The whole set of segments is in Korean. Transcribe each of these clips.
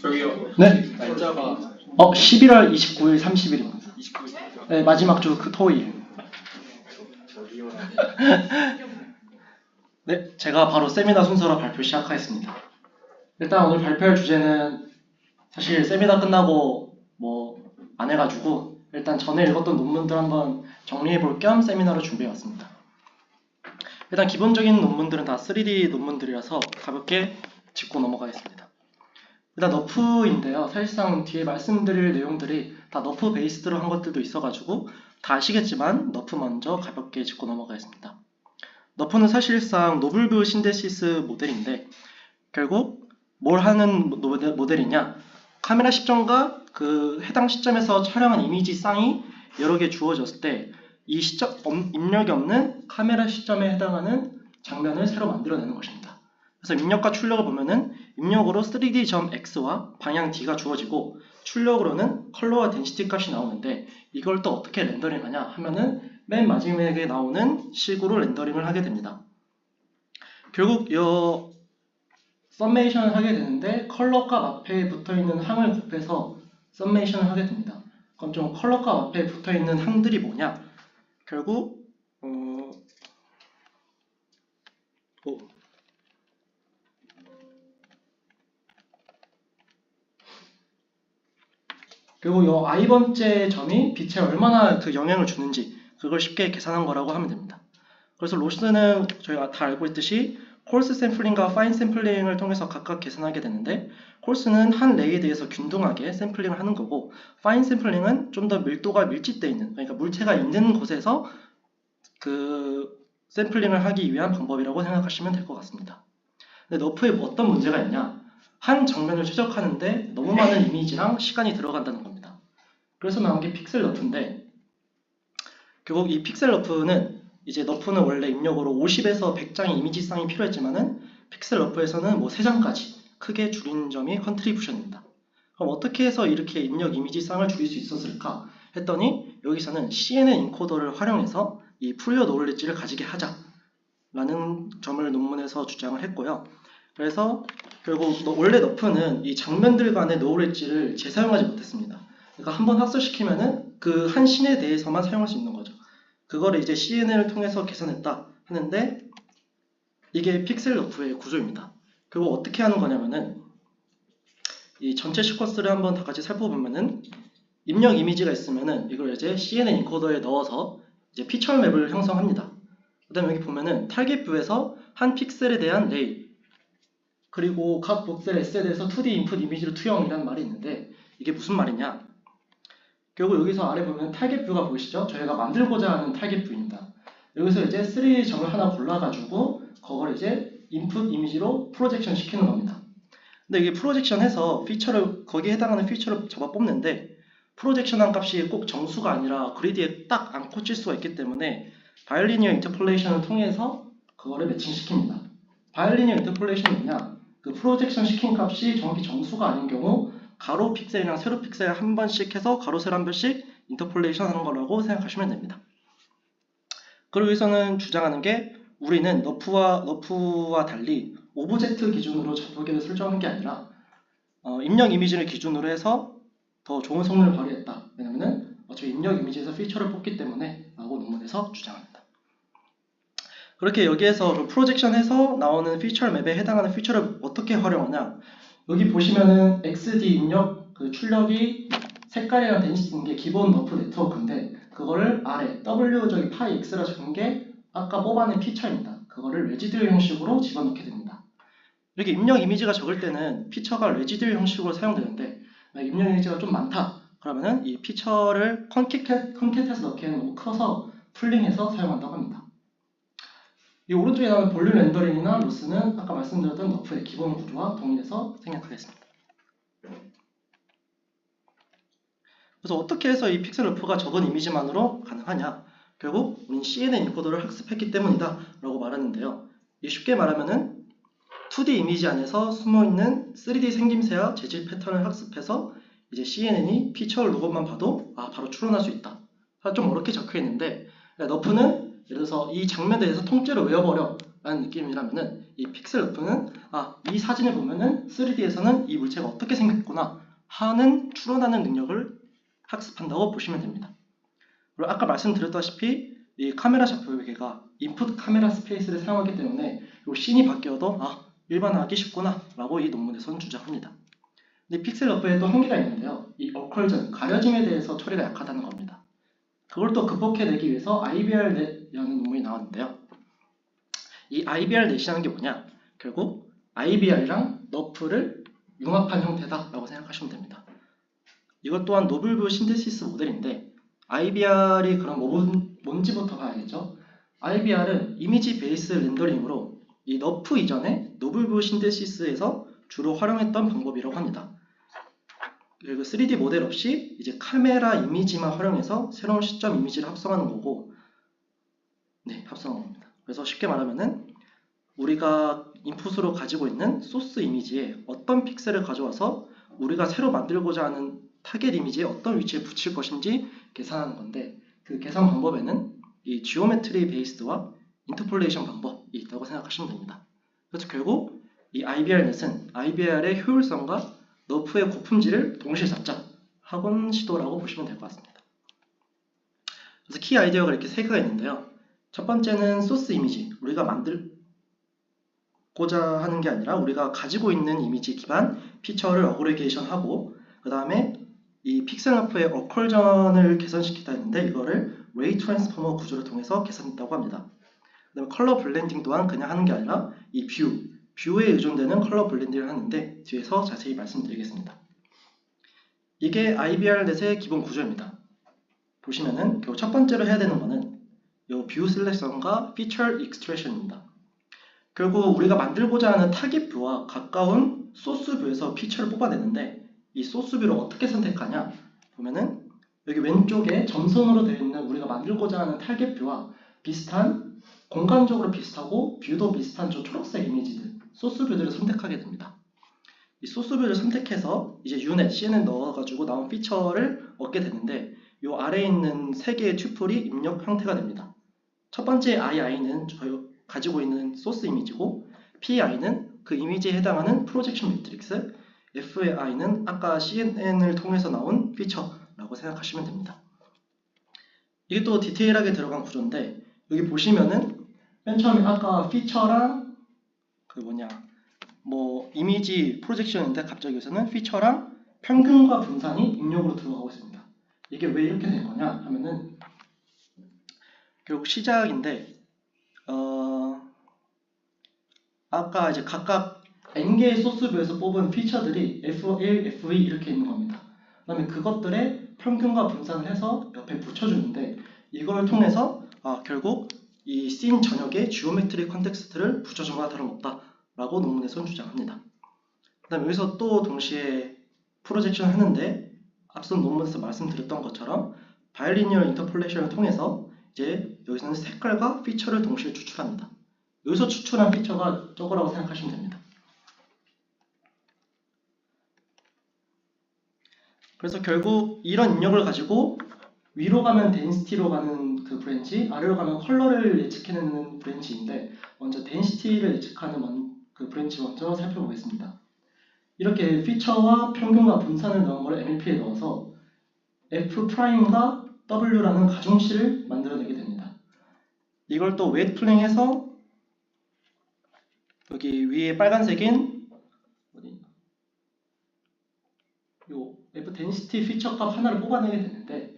저기요. 네. 날짜가 11월 29일, 30일입니다. 29일. 네, 마지막 주 그 토요일. 네, 제가 바로 세미나 순서로 발표 시작하겠습니다. 일단 오늘 발표할 주제는 사실 세미나 끝나고 뭐 안 해가지고 일단 전에 읽었던 논문들 한번 정리해볼 겸 세미나로 준비해왔습니다. 일단 기본적인 논문들은 다 3D 논문들이라서 가볍게 짚고 넘어가겠습니다. 일단 너프인데요. 사실상 뒤에 말씀드릴 내용들이 다 너프 베이스드로 한 것들도 있어가지고 다 아시겠지만 너프 먼저 가볍게 짚고 넘어가겠습니다. 너프는 사실상 노블브 신데시스 모델인데 결국 뭘 하는 모델이냐, 카메라 시점과 그 해당 시점에서 촬영한 이미지 쌍이 여러 개 주어졌을 때 이 시점 입력이 없는 카메라 시점에 해당하는 장면을 새로 만들어내는 것입니다. 그래서 입력과 출력을 보면은 입력으로 3D.x와 방향 d가 주어지고 출력으로는 컬러와 덴시티 값이 나오는데 이걸 또 어떻게 렌더링하냐 하면은 맨 마지막에 나오는 식으로 렌더링을 하게 됩니다. 결국 이 썸메이션을 하게 되는데 컬러 값 앞에 붙어있는 항을 곱해서 썸메이션을 하게 됩니다. 그럼 좀 컬러 값 앞에 붙어있는 항들이 뭐냐? 결국 그리고 이 i번째 점이 빛에 얼마나 그 영향을 주는지 그걸 쉽게 계산한 거라고 하면 됩니다. 그래서 로스는 저희가 다 알고 있듯이 콜스 샘플링과 파인 샘플링을 통해서 각각 계산하게 되는데 콜스는 한 레이에 대해서 균등하게 샘플링을 하는 거고 파인 샘플링은 좀 더 밀도가 밀집되어 있는, 그러니까 물체가 있는 곳에서 그 샘플링을 하기 위한 방법이라고 생각하시면 될 것 같습니다. 근데 너프에 어떤 문제가 있냐? 한 장면을 최적화하는데 너무 많은 이미지랑 시간이 들어간다는 겁니다. 그래서 나온 게 픽셀 너프인데 결국 이 픽셀 너프는 이제 너프는 원래 입력으로 50에서 100장의 이미지 쌍이 필요했지만은 픽셀 너프에서는 뭐 3장까지 크게 줄인 점이 컨트리뷰션입니다. 그럼 어떻게 해서 이렇게 입력 이미지 쌍을 줄일 수 있었을까 했더니 여기서는 CNN 인코더를 활용해서 이 풀리어 노을릿지를 가지게 하자라는 점을 논문에서 주장을 했고요. 그래서 결국 원래 너프는 이 장면들 간의 노을릿지를 재사용하지 못했습니다. 그러니까 한번 학습시키면은 그 한 씬에 대해서만 사용할 수 있는 거죠. 그거를 이제 CNN을 통해서 계산했다 하는데 이게 픽셀 너프의 구조입니다. 그리고 어떻게 하는 거냐면은 이 전체 시퀀스를 한번 다 같이 살펴보면은 입력 이미지가 있으면은 이걸 이제 CNN 인코더에 넣어서 이제 피처 맵을 형성합니다. 그 다음에 여기 보면은 타겟 뷰에서 한 픽셀에 대한 레이 그리고 각 복셀 S에 대해서 2D 인풋 이미지로 투영이라는 말이 있는데 이게 무슨 말이냐? 결국 여기서 아래 보면 타겟 뷰가 보이시죠? 저희가 만들고자 하는 타겟 뷰입니다. 여기서 이제 3점을 하나 골라가지고 그걸 이제 인풋 이미지로 프로젝션 시키는 겁니다. 근데 이게 프로젝션 해서 피처를 거기에 해당하는 피처를 잡아 뽑는데 프로젝션한 값이 꼭 정수가 아니라 그리드에 딱 안 꽂힐 수가 있기 때문에 바이올리니어 인터폴레이션을 통해서 그거를 매칭시킵니다. 바이올리니어 인터폴레이션은 뭐냐? 그 프로젝션 시킨 값이 정확히 정수가 아닌 경우 가로 픽셀이랑 세로 픽셀 한 번씩 해서 가로 세로 한 번씩 인터폴레이션 하는 거라고 생각하시면 됩니다. 그리고 여기서는 주장하는 게 우리는 너프와 달리 오브젝트 기준으로 좌표계를 설정한 게 아니라 입력 이미지를 기준으로 해서 더 좋은 성능을 발휘했다. 왜냐면은 어차피 입력 이미지에서 피처를 뽑기 때문에 라고 논문에서 주장합니다. 그렇게 여기에서 프로젝션해서 나오는 피처 맵에 해당하는 피처를 어떻게 활용하냐? 여기 보시면은 XD 입력 그 출력이 색깔이랑 덴시티인 게 기본 너프 네트워크인데 그거를 아래 W 저기 파이 X라 적은 게 아까 뽑아낸 피처입니다. 그거를 레지듀얼 형식으로 집어넣게 됩니다. 이렇게 입력 이미지가 적을 때는 피처가 레지듀얼 형식으로 사용되는데 입력 이미지가 좀 많다. 그러면은 이 피처를 컨캣해서 넣기에는 너무 커서 풀링해서 사용한다고 합니다. 이 오른쪽에 나오는 볼륨 렌더링이나 로스는 아까 말씀드렸던 너프의 기본 구조와 동일해서 생략하겠습니다. 그래서 어떻게 해서 이 픽셀 너프가 적은 이미지만으로 가능하냐? 결국 우린 CNN 인코더를 학습했기 때문이다 라고 말하는데요. 쉽게 말하면은 2D 이미지 안에서 숨어있는 3D 생김새와 재질 패턴을 학습해서 이제 CNN이 피처 로고만 봐도 바로 추론할 수 있다. 좀 어렵게 적혀 있는데 너프는 예를 들어서 이 장면에 대해서 통째로 외워버려 라는 느낌이라면은 이 픽셀러프는 이 사진을 보면은 3D에서는 이 물체가 어떻게 생겼구나 하는 추론하는 능력을 학습한다고 보시면 됩니다. 그리고 아까 말씀드렸다시피 이 카메라 좌표계가 인풋 카메라 스페이스를 사용하기 때문에 이 씬이 바뀌어도 일반화하기 쉽구나 라고 이 논문에서는 주장합니다. 근데 픽셀러프에 또 한계가 있는데요. 이 어컬전, 가려짐에 대해서 처리가 약하다는 겁니다. 그걸 또 극복해내기 위해서 IBR-NET이라는 논문이 나왔는데요. 이 IBR-NET이라는 게 뭐냐? 결국 IBR이랑 너프를 융합한 형태다라고 생각하시면 됩니다. 이것 또한 노블 신테시스 모델인데 IBR이 그럼 뭔지부터 봐야겠죠? IBR은 이미지 베이스 렌더링으로 이 너프 이전에 노블 신테시스에서 주로 활용했던 방법이라고 합니다. 그리고 3D 모델 없이 이제 카메라 이미지만 활용해서 새로운 시점 이미지를 합성하는 거고, 합성한 겁니다. 그래서 쉽게 말하면은 우리가 인풋으로 가지고 있는 소스 이미지에 어떤 픽셀을 가져와서 우리가 새로 만들고자 하는 타겟 이미지에 어떤 위치에 붙일 것인지 계산하는 건데, 그 계산 방법에는 이 지오메트리 베이스드와 인터폴레이션 방법이 있다고 생각하시면 됩니다. 그래서 결국 이 IBR-NET은 IBR의 효율성과 너프의 고품질을 동시에 잡자 학원 시도라고 보시면 될 것 같습니다. 그래서 키 아이디어가 이렇게 세 개가 있는데요. 첫 번째는 소스 이미지, 우리가 만들고자 하는 게 아니라 우리가 가지고 있는 이미지 기반 피처를 어그리게이션하고, 그 다음에 이 픽셀러프의 어컬전을 개선시키다 했는데 이거를 웨이 트랜스포머 구조를 통해서 개선했다고 합니다. 그 다음에 컬러 블렌딩 또한 그냥 하는 게 아니라 이 뷰에 의존되는 컬러 블렌딩을 하는데 뒤에서 자세히 말씀드리겠습니다. 이게 IBR-NET의 기본 구조입니다. 보시면은 첫 번째로 해야 되는 거는 이 뷰 셀렉션과 피처 익스트랙션입니다. 결국 우리가 만들고자 하는 타깃 뷰와 가까운 소스 뷰에서 피처를 뽑아내는데 이 소스 뷰를 어떻게 선택하냐 보면은 여기 왼쪽에 점선으로 되어 있는 우리가 만들고자 하는 타깃 뷰와 비슷한 공간적으로 비슷하고 뷰도 비슷한 저 초록색 이미지들 소스 뷰들을 선택하게 됩니다. 이 소스 뷰를 선택해서 이제 유넷, CNN 넣어가지고 나온 피처를 얻게 되는데 이 아래에 있는 세 개의 튜플이 입력 형태가 됩니다. 첫 번째 II는 저희 가지고 있는 소스 이미지고 PI는 그 이미지에 해당하는 프로젝션 매트릭스, F의 I는 아까 CNN을 통해서 나온 피처라고 생각하시면 됩니다. 이게 또 디테일하게 들어간 구조인데 여기 보시면은 맨 처음에 아까 피처랑 이미지 프로젝션인데 갑자기 여기서는 피처랑 평균과 분산이 입력으로 들어가고 있습니다. 이게 왜 이렇게 된 거냐 하면은 결국 시작인데 아까 이제 각각 n개의 소스뷰에서 뽑은 피처들이 F1, F2 이렇게 있는 겁니다. 그 다음에 그것들의 평균과 분산을 해서 옆에 붙여주는데 이걸 통해서 결국 이 씬 전역에 지오메트리 컨텍스트를 붙여준 거나 다름없다 라고 논문에서는 주장합니다. 그 다음에 여기서 또 동시에 프로젝션 하는데 앞선 논문에서 말씀드렸던 것처럼 바이리니얼 인터폴레이션을 통해서 이제 여기서는 색깔과 피처를 동시에 추출합니다. 여기서 추출한 피처가 저거라고 생각하시면 됩니다. 그래서 결국 이런 입력을 가지고 위로 가면 덴시티로 가는 그 브랜치, 아래로 가면 컬러를 예측해내는 브랜치인데 먼저 덴시티를 예측하는 그 브랜치 먼저 살펴보겠습니다. 이렇게 피처와 평균과 분산을 넣은 걸 MLP에 넣어서 F'과 W라는 가중치를 만들어내게 됩니다. 이걸 또 웨이트 플링해서 여기 위에 빨간색인 요 F density 피처 값 하나를 뽑아내게 되는데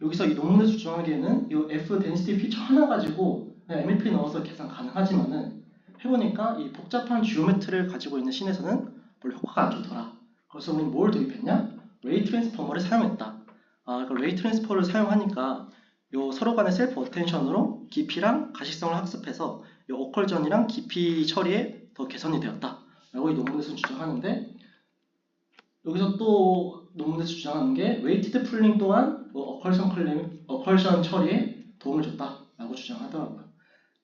여기서 이 논문에서 주장하기에는 이 F density 피처 하나 가지고 그냥 MLP 넣어서 계산 가능하지만은 해보니까 이 복잡한 지오메트리를 가지고 있는 씬에서는 별로 효과가 안 좋더라. 그래서 우리는 뭘 도입했냐? 레이 트랜스포머를 사용했다. 그 레이 트랜스포머를 사용하니까 요 서로 간의 셀프 어텐션으로 깊이랑 가시성을 학습해서 이 어컬전이랑 깊이 처리에 더 개선이 되었다 라고 이 논문에서 주장하는데 여기서 또 논문에서 주장하는 게 웨이티드 풀링 또한 어컬션 처리에 도움을 줬다 라고 주장하더라고요.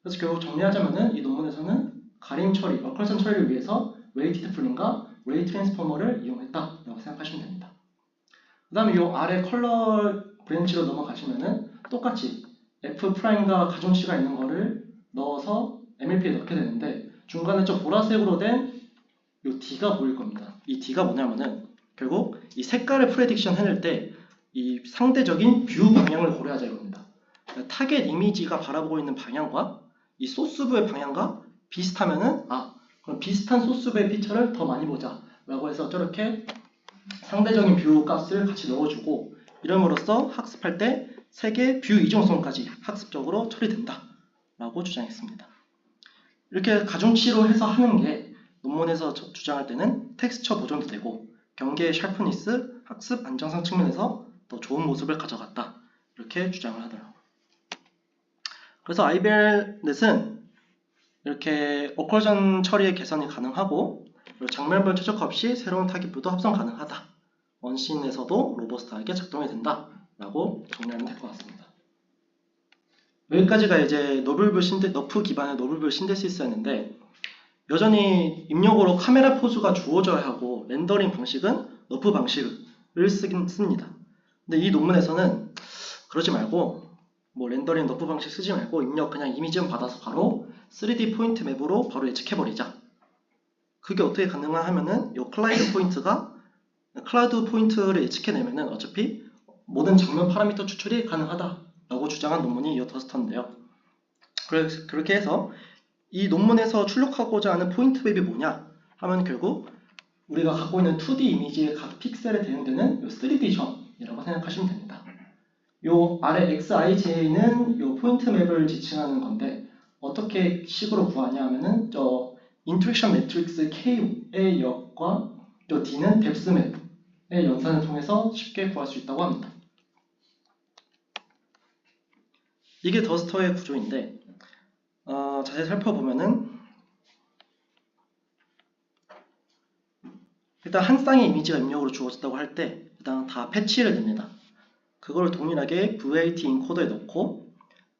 그래서 결국 정리하자면은 이 논문에서는 가림 처리, 어컬션 처리를 위해서 웨이티드 풀링과 레이 트랜스포머를 이용했다 라고 생각하시면 됩니다. 그 다음에 이 아래 컬러 브랜치로 넘어가시면은 똑같이 F'과 가중치가 있는 거를 넣어서 MLP에 넣게 되는데 중간에 좀 보라색으로 된 이 D가 보일 겁니다. 이 D가 뭐냐면은 결국 이 색깔을 프레딕션 해낼 때 이 상대적인 뷰 방향을 고려하자 이겁니다. 그러니까 타겟 이미지가 바라보고 있는 방향과 이 소스부의 방향과 비슷하면은 그럼 비슷한 소스부의 피처를 더 많이 보자 라고 해서 저렇게 상대적인 뷰 값을 같이 넣어주고 이름으로써 학습할 때 색의 뷰 이중성까지 학습적으로 처리된다 라고 주장했습니다. 이렇게 가중치로 해서 하는 게 논문에서 주장할 때는 텍스처 보존도 되고 경계의 샤프니스, 학습 안정성 측면에서 더 좋은 모습을 가져갔다 이렇게 주장을 하더라고요. 그래서 IBL넷은 이렇게 오컬전 처리의 개선이 가능하고 장면별 최적화 없이 새로운 타깃부도 합성 가능하다. 원씬에서도 로버스트하게 작동이 된다 라고 정리하면 될 것 같습니다. 여기까지가 이제 너프 기반의 노블뷰 신데시스였는데 여전히 입력으로 카메라 포즈가 주어져야 하고 렌더링 방식은 너프 방식을 씁니다. 근데 이 논문에서는 그러지 말고 뭐 렌더링 너프 방식 쓰지 말고 입력 그냥 이미지만 받아서 바로 3D 포인트 맵으로 바로 예측해버리자. 그게 어떻게 가능하 하면은 이 클라우드 포인트를 예측해내면은 어차피 모든 장면 파라미터 추출이 가능하다라고 주장한 논문이 이 더스터인데요. 그렇게 해서 이 논문에서 출력하고자 하는 포인트 맵이 뭐냐 하면 결국 우리가 갖고 있는 2D 이미지의 각 픽셀에 대응되는 3D 점이라고 생각하시면 됩니다. 요 아래 XIJ는 요 포인트 맵을 지칭하는 건데 어떻게 식으로 구하냐 하면은 저 인투렉션 매트릭스 K의 역과 요 D는 뎁스 맵의 연산을 통해서 쉽게 구할 수 있다고 합니다. 이게 더스터의 구조인데 자세히 살펴보면은 일단 한 쌍의 이미지가 입력으로 주어졌다고 할 때 일단 다 패치를 냅니다. 그걸 동일하게 VAT 인코더에 넣고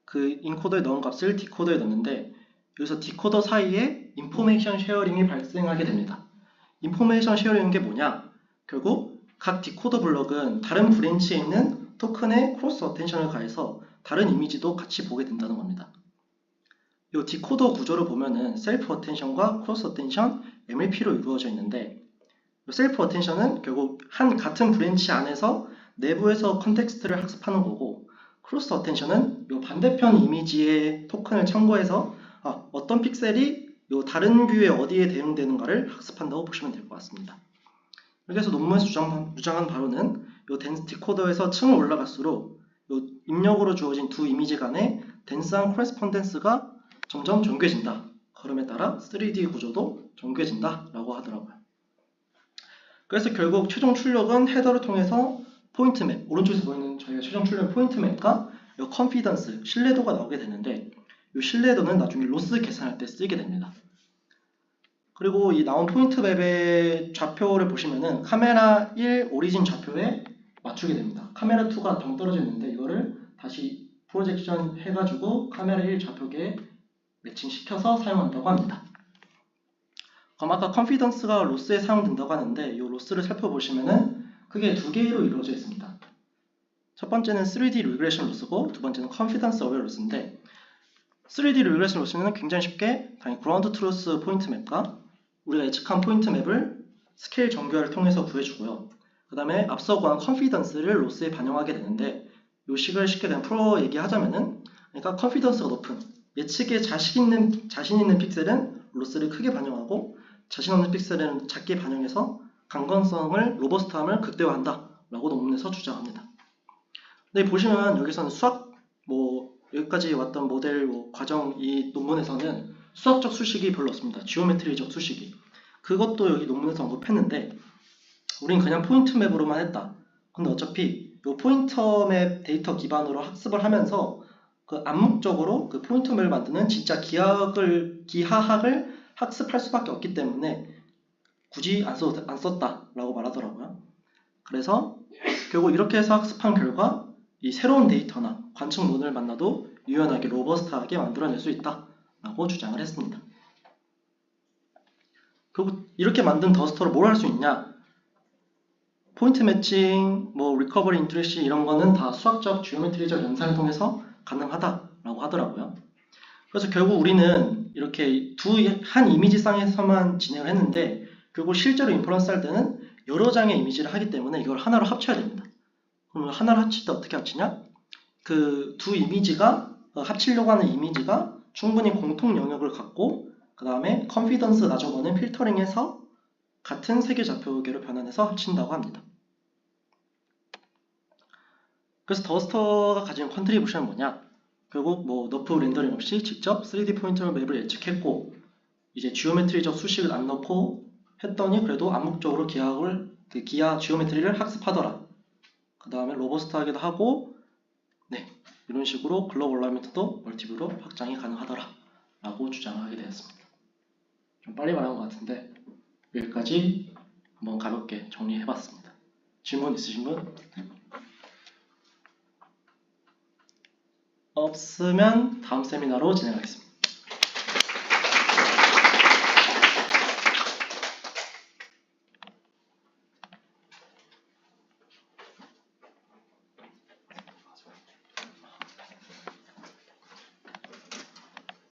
그 인코더에 넣은 값을 디코더에 넣는데 여기서 디코더 사이에 인포메이션 쉐어링이 발생하게 됩니다. 인포메이션 쉐어링은 게 뭐냐? 결국 각 디코더 블럭은 다른 브랜치에 있는 토큰에 크로스 어텐션을 가해서 다른 이미지도 같이 보게 된다는 겁니다. 이 디코더 구조를 보면은 셀프 어텐션과 크로스 어텐션, MLP로 이루어져 있는데 셀프 어텐션은 결국 같은 브랜치 안에서 내부에서 컨텍스트를 학습하는 거고 크로스 어텐션은 이 반대편 이미지의 토큰을 참고해서 어떤 픽셀이 이 다른 뷰에 어디에 대응되는가를 학습한다고 보시면 될 것 같습니다. 그래서 논문에서 주장한 바로는 이 덴스 디코더에서 층을 올라갈수록 이 입력으로 주어진 두 이미지 간의 덴스한 코레스폰던스가 점점 정교해진다. 그럼에 따라 3D 구조도 정교해진다 라고 하더라고요. 그래서 결국 최종 출력은 헤더를 통해서 포인트 맵, 오른쪽에서 보이는 저희가 최종 출력 포인트 맵과 이 컨피던스, 신뢰도가 나오게 되는데 이 신뢰도는 나중에 로스 계산할 때 쓰게 됩니다. 그리고 이 나온 포인트 맵의 좌표를 보시면은 카메라 1 오리진 좌표에 맞추게 됩니다. 카메라 2가 정 떨어져 있는데 이거를 다시 프로젝션 해가지고 카메라 1 좌표계에 매칭시켜서 사용한다고 합니다. 그럼 아까 컨피던스가 로스에 사용된다고 하는데 이 로스를 살펴보시면은 크게 두 개로 이루어져 있습니다. 첫 번째는 3D 리그레션 로스고 두 번째는 컨피던스 어웨어 로스인데 3D 리그레션 로스는 굉장히 쉽게 당연히 그라운드 트루스 포인트 맵과 우리가 예측한 포인트 맵을 스케일 정교화를 통해서 구해주고요. 그 다음에 앞서 구한 컨피던스를 로스에 반영하게 되는데 이 식을 쉽게 된 프로 얘기하자면은 그러니까 컨피던스가 높은 예측에 자신 있는 픽셀은 로스를 크게 반영하고 자신 없는 픽셀은 작게 반영해서 강건성을 로버스트함을 극대화한다 라고 논문에서 주장합니다. 근데 보시면 여기서는 수학 여기까지 왔던 모델 과정 이 논문에서는 수학적 수식이 별로 없습니다. 지오메트리적 수식이. 그것도 여기 논문에서 언급했는데 우린 그냥 포인트 맵으로만 했다. 근데 어차피 이 포인터 맵 데이터 기반으로 학습을 하면서 그 암묵적으로 그 포인트 맵을 만드는 진짜 기하학을 학습할 수밖에 없기 때문에 굳이 안 썼다라고 말하더라고요. 그래서 결국 이렇게 해서 학습한 결과 이 새로운 데이터나 관측론을 만나도 유연하게 로버스트하게 만들어낼 수 있다라고 주장을 했습니다. 결국 이렇게 만든 더스터로 뭘 할 수 있냐? 포인트 매칭, 리커버리 인트레시 이런 거는 다 수학적, 지오메트리적 연산을 통해서 가능하다라고 하더라고요. 그래서 결국 우리는 이렇게 한 이미지상에서만 진행을 했는데 결국 실제로 인퍼런스 할 때는 여러 장의 이미지를 하기 때문에 이걸 하나로 합쳐야 됩니다. 그럼 하나로 합칠 때 어떻게 합치냐? 그 두 이미지가 합치려고 하는 이미지가 충분히 공통 영역을 갖고 그 다음에 컨피던스 낮은 거는 필터링해서 같은 세계 좌표계로 변환해서 합친다고 합니다. 그래서 더스터가 가진 컨트리뷰션은 뭐냐? 결국 뭐 너프 렌더링 없이 직접 3D 포인터 맵을 예측했고 이제 지오메트리적 수식을 안 넣고 했더니 그래도 암묵적으로 기하 지오메트리를 학습하더라. 그 다음에 로버스트하게도 하고 네, 이런 식으로 글로벌 얼라이먼트도 멀티뷰로 확장이 가능하더라 라고 주장을 하게 되었습니다. 좀 빨리 말한 것 같은데 여기까지 한번 가볍게 정리해봤습니다. 질문 있으신 분? 없으면 다음 세미나로 진행하겠습니다.